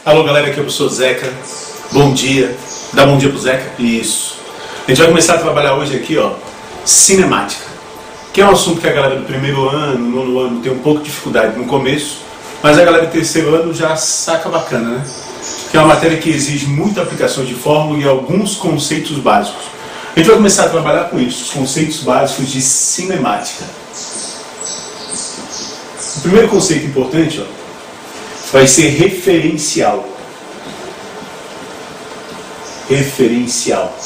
Alô galera, aqui é o professor Zeca. Bom dia. Dá bom dia pro Zeca? Isso. A gente vai começar a trabalhar hoje aqui, ó, cinemática. Que é um assunto que a galera do primeiro ano, nono ano tem um pouco de dificuldade no começo, mas a galera do terceiro ano já saca bacana, né? Que é uma matéria que exige muita aplicação de fórmula e alguns conceitos básicos. A gente vai começar a trabalhar com isso, os conceitos básicos de cinemática. O primeiro conceito importante, ó, vai ser referencial. Referencial.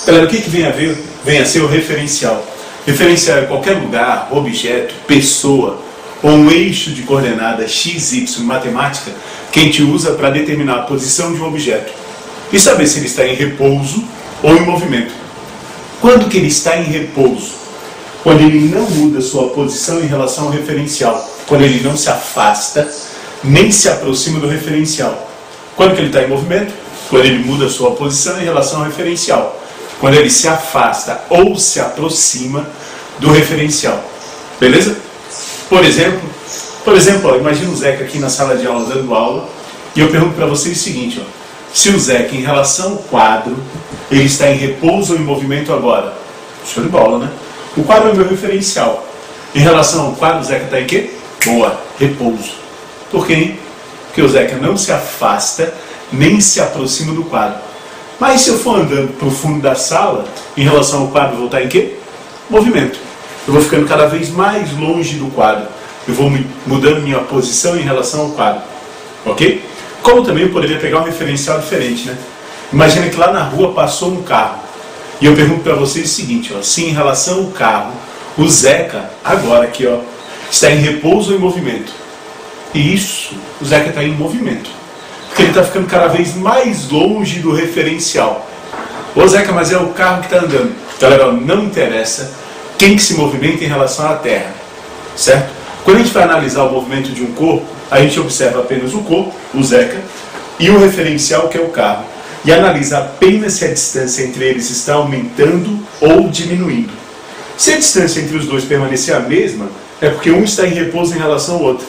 Galera, o que vem a ser o referencial? Referencial é qualquer lugar, objeto, pessoa ou um eixo de coordenada x, y em matemática que a gente usa para determinar a posição de um objeto e saber se ele está em repouso ou em movimento. Quando que ele está em repouso? Quando ele não muda sua posição em relação ao referencial. Quando ele não se afasta nem se aproxima do referencial. Quando que ele está em movimento? Quando ele muda sua posição em relação ao referencial. Quando ele se afasta ou se aproxima do referencial. Beleza? Por exemplo, ó, imagina o Zeca aqui na sala de aula dando aula e eu pergunto para vocês o seguinte, ó, se o Zeca em relação ao quadro, ele está em repouso ou em movimento agora? Show de bola, né? O quadro é o meu referencial. Em relação ao quadro, o Zeca está em quê? Boa, repouso. Por quê? Porque o Zeca não se afasta nem se aproxima do quadro. Mas se eu for andando para o fundo da sala, em relação ao quadro, eu vou estar em quê? Movimento. Eu vou ficando cada vez mais longe do quadro. Eu vou mudando minha posição em relação ao quadro. Ok? Como também eu poderia pegar um referencial diferente, né? Imagina que lá na rua passou um carro. E eu pergunto para vocês o seguinte, ó, se em relação ao carro, o Zeca, agora aqui, ó, está em repouso ou em movimento? E isso, o Zeca está em movimento. Porque ele está ficando cada vez mais longe do referencial. Ô Zeca, mas é o carro que está andando. Galera, não interessa quem que se movimenta em relação à Terra. Certo? Quando a gente vai analisar o movimento de um corpo, a gente observa apenas o corpo, o Zeca, e o referencial, que é o carro. E analisa apenas se a distância entre eles está aumentando ou diminuindo. Se a distância entre os dois permanecer a mesma, é porque um está em repouso em relação ao outro.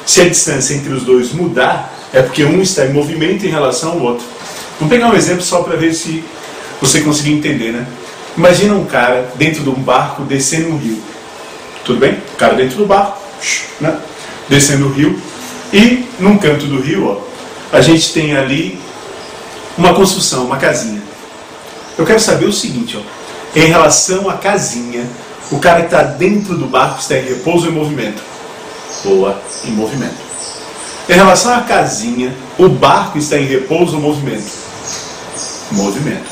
Se a distância entre os dois mudar, é porque um está em movimento em relação ao outro. Vamos pegar um exemplo só para ver se você conseguir entender, né? Imagina um cara dentro de um barco descendo um rio. Tudo bem? O cara dentro do barco, né? Descendo o rio. E num canto do rio, ó, a gente tem ali uma construção, uma casinha. Eu quero saber o seguinte, ó, em relação à casinha, o cara que está dentro do barco está em repouso ou em movimento? Boa, em movimento. Em relação à casinha, o barco está em repouso ou movimento? Movimento.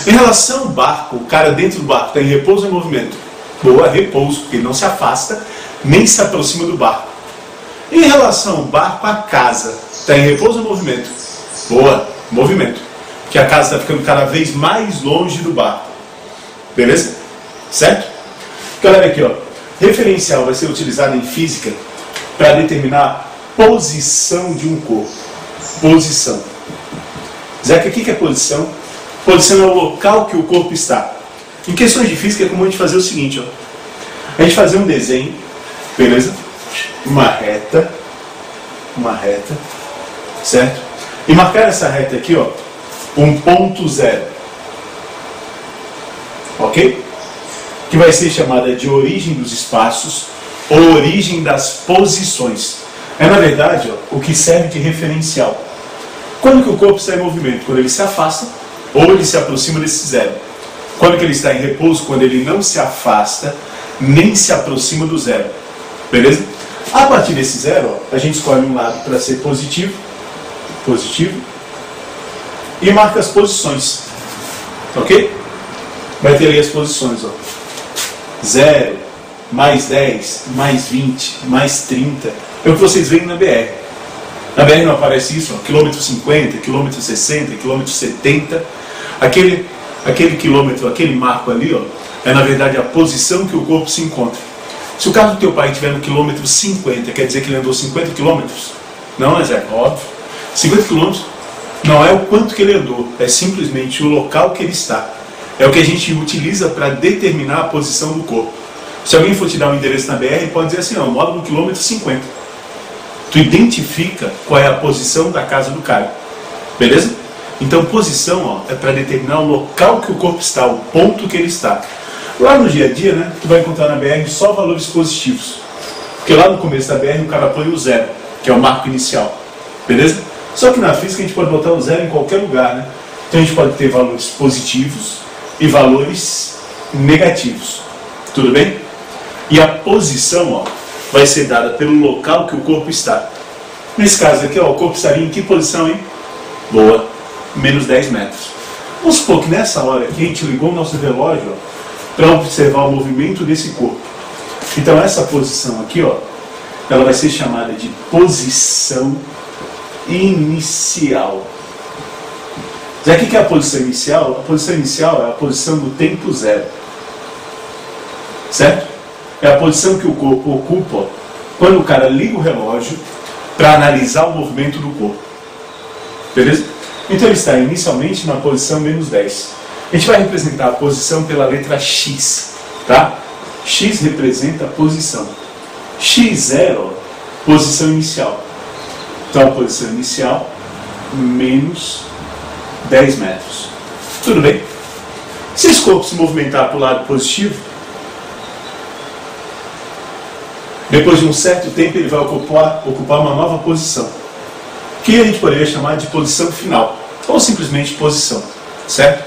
Em relação ao barco, o cara dentro do barco está em repouso ou em movimento? Boa, repouso, porque ele não se afasta, nem se aproxima do barco. Em relação ao barco, a casa está em repouso ou em movimento? Boa, movimento. Porque a casa está ficando cada vez mais longe do barco. Beleza? Certo? Galera, aqui, ó, referencial vai ser utilizado em física para determinar a posição de um corpo. Posição. Zeca, o que é posição? Posição é o local que o corpo está. Em questões de física é comum a gente fazer o seguinte, ó. A gente fazer um desenho, beleza? Uma reta, certo? E marcar essa reta aqui, ó, um ponto zero. Ok? Que vai ser chamada de origem dos espaços ou origem das posições. É, na verdade, ó, o que serve de referencial. Quando que o corpo está em movimento? Quando ele se afasta ou ele se aproxima desse zero. Quando que ele está em repouso? Quando ele não se afasta nem se aproxima do zero. Beleza? A partir desse zero, ó, a gente escolhe um lado para ser positivo, e marca as posições. Ok? Vai ter aí as posições, ó. 0, mais 10, mais 20, mais 30. É o que vocês veem na BR. Na BR não aparece isso, ó, quilômetro 50, quilômetro 60, quilômetro 70. Aquele quilômetro, aquele marco ali, ó, é na verdade a posição que o corpo se encontra. Se o carro do teu pai estiver no quilômetro 50, quer dizer que ele andou 50 quilômetros? Não, é óbvio. 50 quilômetros não é o quanto que ele andou, é simplesmente o local que ele está. É o que a gente utiliza para determinar a posição do corpo. Se alguém for te dar um endereço na BR, pode dizer assim, ó, eu moro no quilômetro 50. Tu identifica qual é a posição da casa do cara. Beleza? Então posição é para determinar o local que o corpo está, o ponto que ele está. Lá no dia a dia, né, tu vai encontrar na BR só valores positivos. Porque lá no começo da BR o cara põe o 0, que é o marco inicial. Beleza? Só que na física a gente pode botar o 0 em qualquer lugar, né? Então a gente pode ter valores positivos e valores negativos. Tudo bem? E a posição vai ser dada pelo local que o corpo está. Nesse caso aqui, o corpo estaria em que posição, hein? Boa, menos 10 metros. Vamos supor que nessa hora aqui a gente ligou o nosso relógio para observar o movimento desse corpo. Então essa posição aqui, ela vai ser chamada de posição inicial. Já o que é a posição inicial? A posição inicial é a posição do tempo zero. Certo? É a posição que o corpo ocupa quando o cara liga o relógio para analisar o movimento do corpo. Beleza? Então ele está inicialmente na posição menos 10. A gente vai representar a posição pela letra X. Tá? X representa a posição. X0, posição inicial. Então a posição inicial, menos 10 metros. Tudo bem? Se esse corpo se movimentar para o lado positivo, depois de um certo tempo ele vai ocupar uma nova posição, que a gente poderia chamar de posição final, ou simplesmente posição, certo?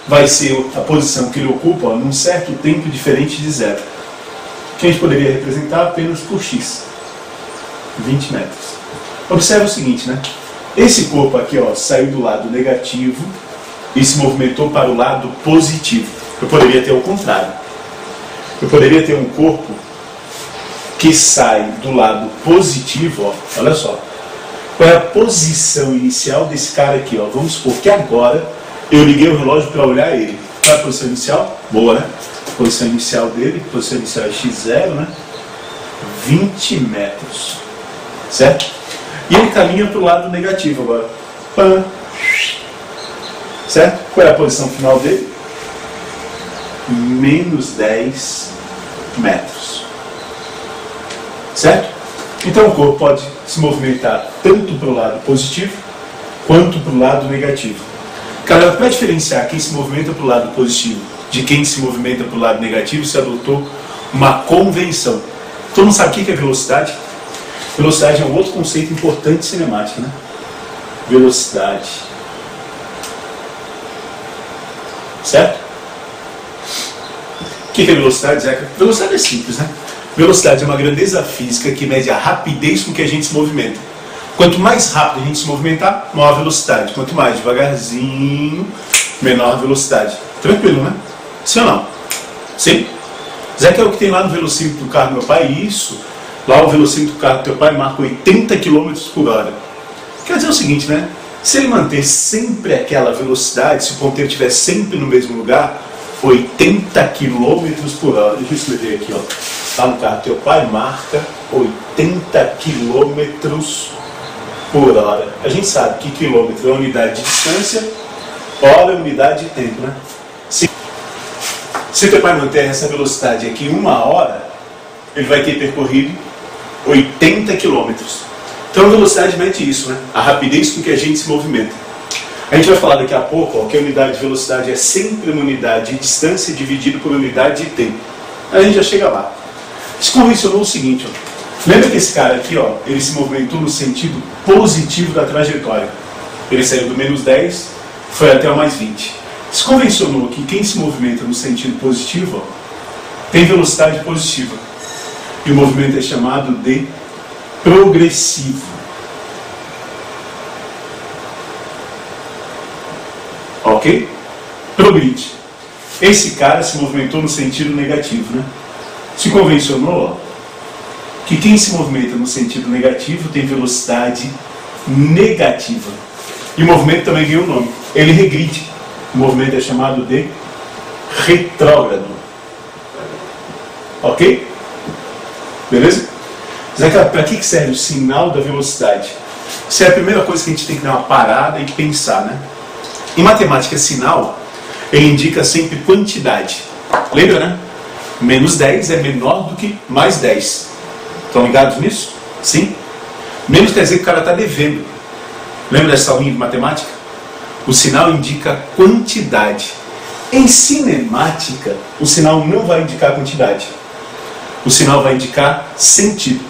Vai ser a posição que ele ocupa num certo tempo diferente de zero, que a gente poderia representar apenas por x, 20 metros. Observe o seguinte, né? Esse corpo aqui, saiu do lado negativo e se movimentou para o lado positivo. Eu poderia ter o contrário. Eu poderia ter um corpo que sai do lado positivo, olha só. Qual é a posição inicial desse cara aqui, Vamos supor que agora eu liguei o relógio para olhar ele. Qual é a posição inicial? Boa, né? A posição inicial dele, posição inicial é x0, né? 20 metros. Certo? E ele caminha para o lado negativo agora. Pã. Certo? Qual é a posição final dele? Menos 10 metros. Certo? Então o corpo pode se movimentar tanto para o lado positivo quanto para o lado negativo. Cara, para diferenciar quem se movimenta para o lado positivo de quem se movimenta para o lado negativo, se adotou uma convenção. Todo mundo sabe o que é velocidade? Velocidade é um outro conceito importante de cinemática, né? Velocidade. Certo? O que é velocidade, Zeca? Velocidade é simples, né? Velocidade é uma grandeza física que mede a rapidez com que a gente se movimenta. Quanto mais rápido a gente se movimentar, maior velocidade. Quanto mais devagarzinho, menor velocidade. Tranquilo, né? Sim ou não? Sim? Zeca, é o que tem lá no velocímetro do carro do meu pai? Isso. Lá o velocímetro do carro do teu pai marca 80 km por hora. Quer dizer o seguinte, né? Se ele manter sempre aquela velocidade, se o ponteiro estiver sempre no mesmo lugar, 80 km por hora. Deixa eu escrever aqui, Lá no carro do teu pai marca 80 km por hora. A gente sabe que quilômetro é unidade de distância, hora é unidade de tempo, né? Se teu pai manter essa velocidade aqui 1 hora, ele vai ter percorrido 80 km. Então a velocidade mede isso, né? A rapidez com que a gente se movimenta. A gente vai falar daqui a pouco que a unidade de velocidade é sempre uma unidade de distância dividida por unidade de tempo. Aí a gente já chega lá. Se convencionou o seguinte, lembra que esse cara aqui, ele se movimentou no sentido positivo da trajetória. Ele saiu do menos 10, foi até o mais 20. Se convencionou que quem se movimenta no sentido positivo, tem velocidade positiva. E o movimento é chamado de progressivo. Ok? Progride. Esse cara se movimentou no sentido negativo, né? Se convencionou que quem se movimenta no sentido negativo tem velocidade negativa. E o movimento também ganhou o nome. Ele regride. O movimento é chamado de retrógrado. Ok? Beleza? Zeca, para que serve o sinal da velocidade? Isso é a primeira coisa que a gente tem que dar uma parada e pensar, né? Em matemática, sinal, ele indica sempre quantidade. Lembra, né? Menos 10 é menor do que mais 10. Estão ligados nisso? Sim? Menos quer dizer que o cara está devendo. Lembra dessa aulinha de matemática? O sinal indica quantidade. Em cinemática, o sinal não vai indicar quantidade. O sinal vai indicar sentido.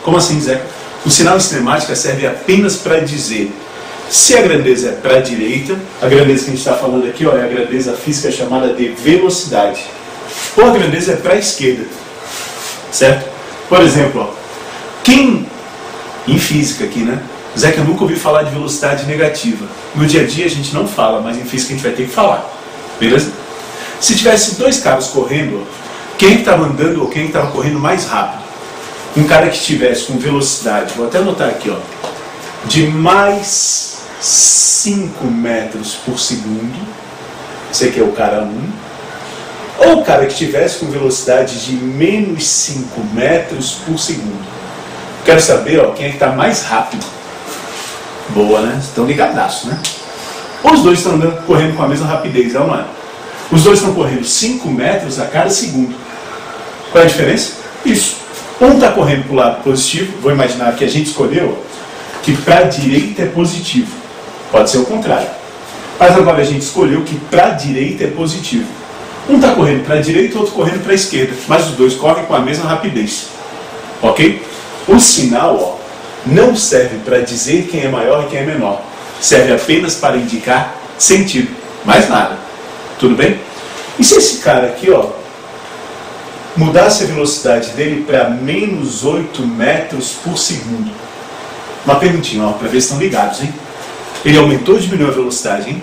Como assim, Zé? O sinal em cinemática serve apenas para dizer se a grandeza é para a direita, a grandeza que a gente está falando aqui, ó, é a grandeza física chamada de velocidade, ou a grandeza é para a esquerda, certo? Por exemplo, ó, quem, em física aqui, né? Zé, que eu nunca ouvi falar de velocidade negativa. No dia a dia a gente não fala, mas em física a gente vai ter que falar, beleza? Se tivesse dois carros correndo, quem estava andando ou quem estava correndo mais rápido? Um cara que estivesse com velocidade, vou até anotar aqui, ó, de mais 5 metros por segundo, esse aqui é o cara 1, ou o cara que estivesse com velocidade de menos 5 metros por segundo. Quero saber, ó, quem é que está mais rápido. Boa, né? Estão ligadaço, né? Os dois estão correndo com a mesma rapidez, não é? Os dois estão correndo 5 metros a cada segundo. Qual é a diferença? Isso. Um está correndo para o lado positivo, vou imaginar que a gente escolheu que para a direita é positivo. Pode ser o contrário. Mas agora a gente escolheu que para a direita é positivo. Um está correndo para a direita e o outro correndo para a esquerda. Mas os dois correm com a mesma rapidez. Ok? O sinal, ó, não serve para dizer quem é maior e quem é menor. Serve apenas para indicar sentido. Mais nada. Tudo bem? E se esse cara aqui, ó, mudasse a velocidade dele para menos 8 metros por segundo? Uma perguntinha, ó, para ver se estão ligados, hein? Ele aumentou ou diminuiu a velocidade, hein?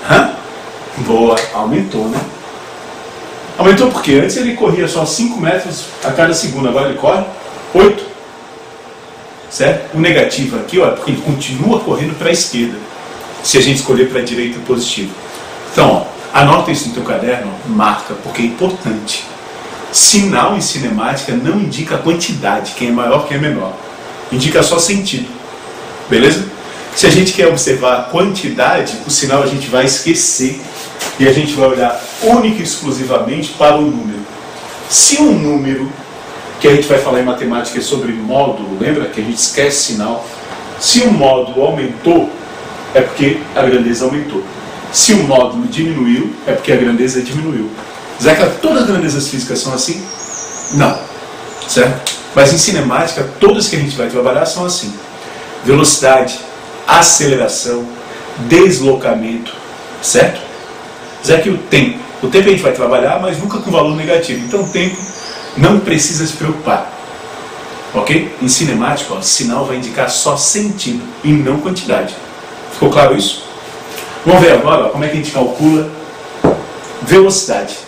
Hã? Boa, aumentou, né? Aumentou porque antes ele corria só 5 metros a cada segundo, agora ele corre 8. Certo? O negativo aqui, ó, é porque ele continua correndo para a esquerda. Se a gente escolher para a direita, positivo. Então, ó, anota isso no teu caderno, ó, marca, porque é importante. Sinal em cinemática não indica quantidade, quem é maior, quem é menor. Indica só sentido. Beleza? Se a gente quer observar a quantidade, o sinal a gente vai esquecer e a gente vai olhar única e exclusivamente para o número. Se um número, que a gente vai falar em matemática sobre módulo, lembra que a gente esquece sinal? Se um módulo aumentou, é porque a grandeza aumentou. Se um módulo diminuiu, é porque a grandeza diminuiu. Zeca, todas as grandezas físicas são assim? Não. Certo? Mas em cinemática, todas que a gente vai trabalhar são assim. Velocidade, aceleração, deslocamento, certo? Zeca, o tempo a gente vai trabalhar, mas nunca com valor negativo. Então o tempo não precisa se preocupar. Ok? Em cinemática, ó, sinal vai indicar só sentido e não quantidade. Ficou claro isso? Vamos ver agora, ó, como é que a gente calcula velocidade.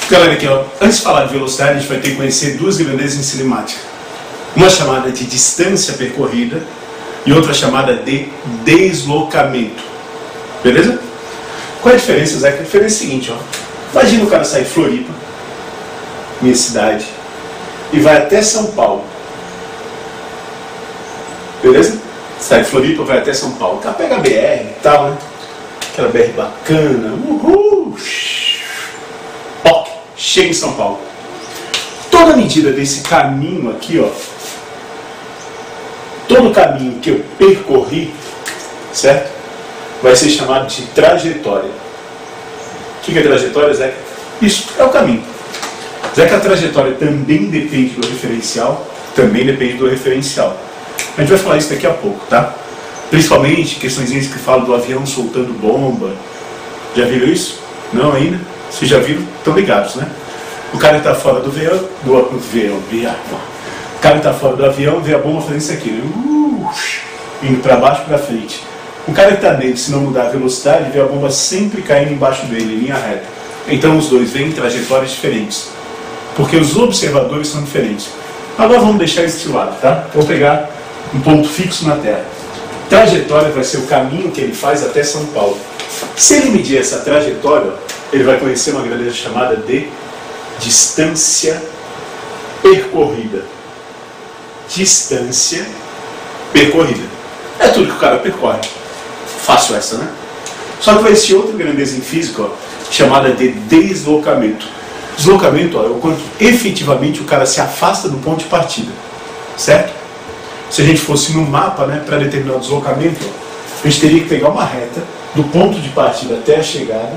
Galera, aqui, ó, antes de falar de velocidade, a gente vai ter que conhecer duas grandezas em cinemática. Uma chamada de distância percorrida e outra chamada de deslocamento. Beleza? Qual é a diferença, Zé? A diferença é a seguinte, ó. Imagina o cara sair de Floripa, minha cidade, e vai até São Paulo. Beleza? Sai de Floripa, vai até São Paulo. O cara pega a BR e tal, né? Aquela BR bacana. Uhul! Ó, chega em São Paulo. Toda a medida desse caminho aqui, ó, todo o caminho que eu percorri, certo? Vai ser chamado de trajetória. O que é trajetória, Zeca? Isso, é o caminho. Zeca, a trajetória também depende do referencial, também depende do referencial. A gente vai falar isso daqui a pouco, tá? Principalmente questões que falam do avião soltando bomba. Já viram isso? Não ainda? Vocês já viram? Estão ligados, né? O cara está fora do avião, o cara está fora do avião, vê a bomba fazendo isso aqui, indo para baixo e para frente. O cara que está dentro, se não mudar a velocidade, vê a bomba sempre caindo embaixo dele, em linha reta. Então os dois vêm em trajetórias diferentes, porque os observadores são diferentes. Agora vamos deixar isso de lado, tá? Vou pegar um ponto fixo na Terra. Trajetória vai ser o caminho que ele faz até São Paulo. Se ele medir essa trajetória, ele vai conhecer uma grandeza chamada de distância percorrida. Distância percorrida. É tudo que o cara percorre. Fácil essa, né? Só que vai existir outra grandeza em física, ó, chamada de deslocamento. Deslocamento, ó, é o quanto efetivamente o cara se afasta do ponto de partida. Certo? Se a gente fosse no mapa, né, para determinar o deslocamento, a gente teria que pegar uma reta do ponto de partida até a chegada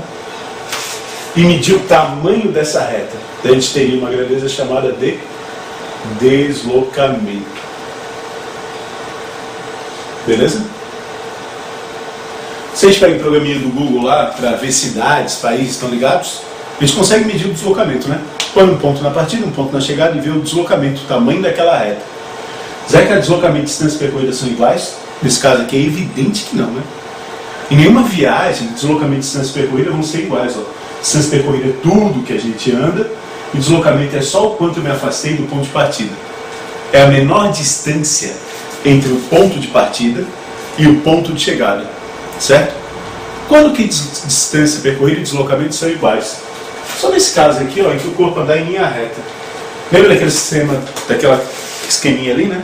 e medir o tamanho dessa reta. Daí a gente teria uma grandeza chamada de deslocamento. Beleza? Se a gente pega o programinha do Google lá para ver cidades, países estão ligados, a gente consegue medir o deslocamento, né? Põe um ponto na partida, um ponto na chegada e vê o deslocamento, o tamanho daquela reta. Será que deslocamento e distância percorrida são iguais? Nesse caso aqui é evidente que não, né? Em nenhuma viagem, deslocamento e distância percorrida vão ser iguais. Ó. Distância percorrida é tudo que a gente anda e deslocamento é só o quanto eu me afastei do ponto de partida. É a menor distância entre o ponto de partida e o ponto de chegada, certo? Quando que distância percorrida e deslocamento são iguais? Só nesse caso aqui, ó, em que o corpo anda em linha reta. Lembra daquele sistema, daquela esqueminha ali, né?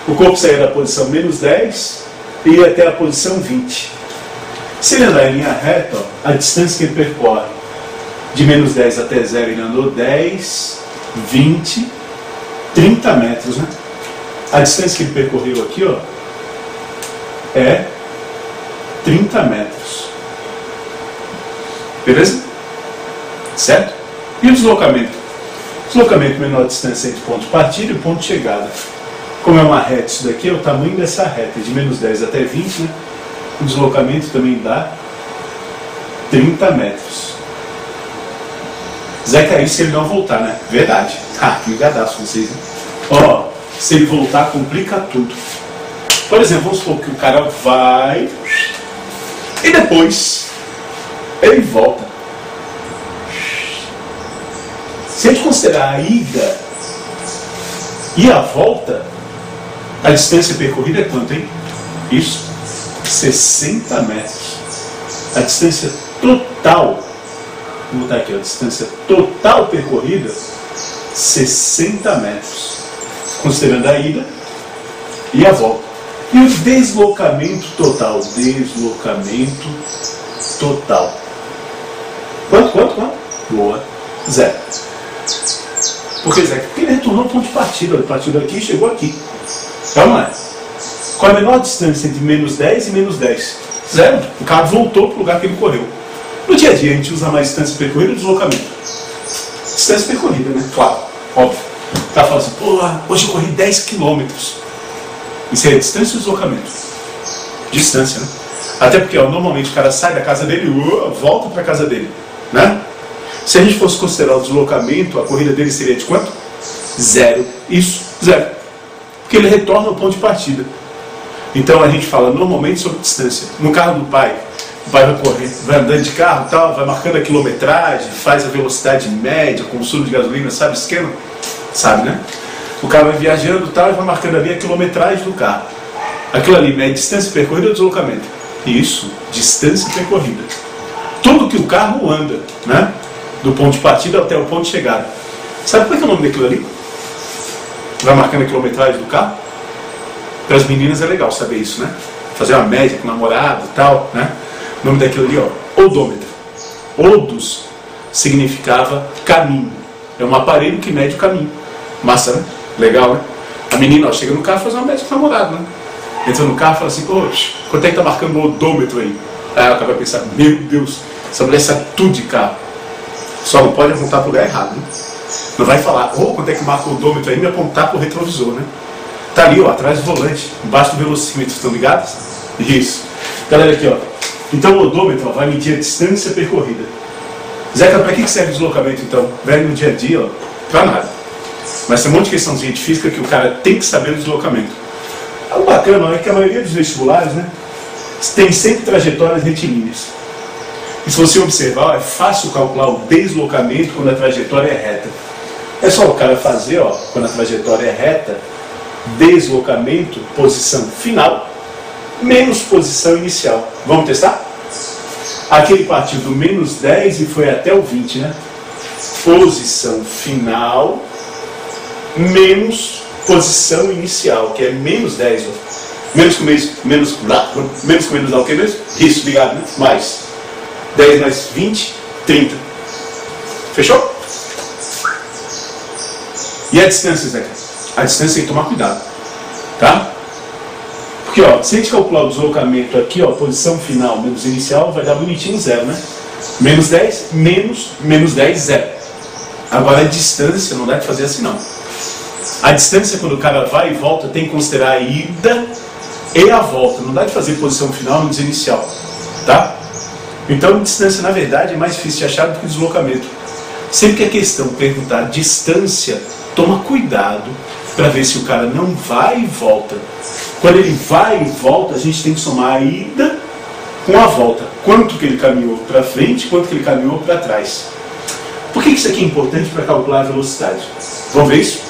O corpo saía da posição menos 10 e ia até a posição 20. Se ele andar em linha reta, ó, a distância que ele percorre de menos 10 até 0, ele andou 10, 20, 30 metros, né? A distância que ele percorreu aqui, ó, é 30 metros. Beleza? Certo? E o deslocamento? Deslocamento, menor distância entre o ponto de partida e o ponto de chegada. Como é uma reta, isso daqui é o tamanho dessa reta, de menos 10 até 20, né? O deslocamento também dá 30 metros. Zé cair se ele não voltar, né? Verdade. Ah, que ligadaço vocês, né? Ó, se ele voltar, complica tudo. Por exemplo, vamos supor que o cara vai e depois ele volta. Se a gente considerar a ida e a volta, a distância percorrida é quanto, hein? Isso, 60 metros. A distância total, vou botar aqui, a distância total percorrida, 60 metros. Considerando a ida e a volta. E o deslocamento total? Deslocamento total. Quanto? Boa. 0. Por que 0? Porque ele retornou ao ponto de partida. Ele partiu daqui e chegou aqui. Calma aí. Qual é a menor distância entre menos 10 e menos 10? 0. O carro voltou para o lugar que ele correu. No dia a dia a gente usa mais distância percorrida ou deslocamento? Distância percorrida, né? Claro, óbvio. O cara fala assim, pô, hoje eu corri 10 quilômetros. Isso é distância ou deslocamento? Distância, né? Até porque, ó, normalmente o cara sai da casa dele e volta para a casa dele, né? Se a gente fosse considerar o deslocamento, a corrida dele seria de quanto? 0. Isso, 0. Porque ele retorna ao ponto de partida. Então a gente fala normalmente sobre distância. No carro do pai, o pai vai correr, vai andando de carro, tal, vai marcando a quilometragem, faz a velocidade média, consumo de gasolina, sabe o esquema? Sabe, né? O cara vai viajando, tal, e vai marcando ali a quilometragem do carro. Aquilo ali é distância percorrida ou deslocamento? Isso, distância percorrida. Tudo que o carro anda, né? Do ponto de partida até o ponto de chegada. Sabe qual é o nome daquilo ali? Vai marcando a quilometragem do carro? Para as meninas é legal saber isso, né? Fazer uma média com o namorado e tal, né? O nome daquilo ali, ó, odômetro. Odos significava caminho. É um aparelho que mede o caminho. Massa, né? Legal, né? A menina, ó, chega no carro e faz uma média com o namorado, né? Entra no carro e fala assim, poxa, quanto é que tá marcando o odômetro aí? Aí ela acaba pensando, meu Deus, essa mulher sabe tudo de carro. Só não pode apontar para o lugar errado, né? Não vai falar, quanto é que marca o odômetro aí e me apontar para o retrovisor, né? Tá ali, ó, atrás do volante, embaixo do velocímetro, estão ligados? Isso. Galera, aqui, ó. Então o odômetro, ó, vai medir a distância percorrida. Zeca, para que serve o deslocamento, então? Velho, no dia a dia, ó, para nada. Mas tem um monte de questãozinha de física que o cara tem que saber do deslocamento. O bacana é que a maioria dos vestibulares, né, tem sempre trajetórias retilíneas. E se você observar, é fácil calcular o deslocamento quando a trajetória é reta. É só o cara fazer, ó, quando a trajetória é reta, deslocamento, posição final, menos posição inicial. Vamos testar? Aqui ele partiu do menos 10 e foi até o 20, né? Posição final menos posição inicial, que é menos 10. Ó. Menos que menos dá o que mesmo? Isso, ligado, né? Mais 10 mais 20, 30. Fechou? E a distância, Zé? A distância tem que tomar cuidado, tá? Porque, ó, se a gente calcular o deslocamento aqui, ó, posição final menos inicial, vai dar bonitinho zero, né? Menos 10, menos 10, zero. Agora a distância não dá de fazer assim, não. A distância, quando o cara vai e volta, tem que considerar a ida e a volta. Não dá de fazer posição final menos inicial, tá? Então, distância, na verdade, é mais difícil de achar do que deslocamento. Sempre que a questão perguntar distância, toma cuidado para ver se o cara não vai e volta. Quando ele vai e volta, a gente tem que somar a ida com a volta. Quanto que ele caminhou para frente, quanto que ele caminhou para trás. Por que isso aqui é importante para calcular a velocidade? Vamos ver isso?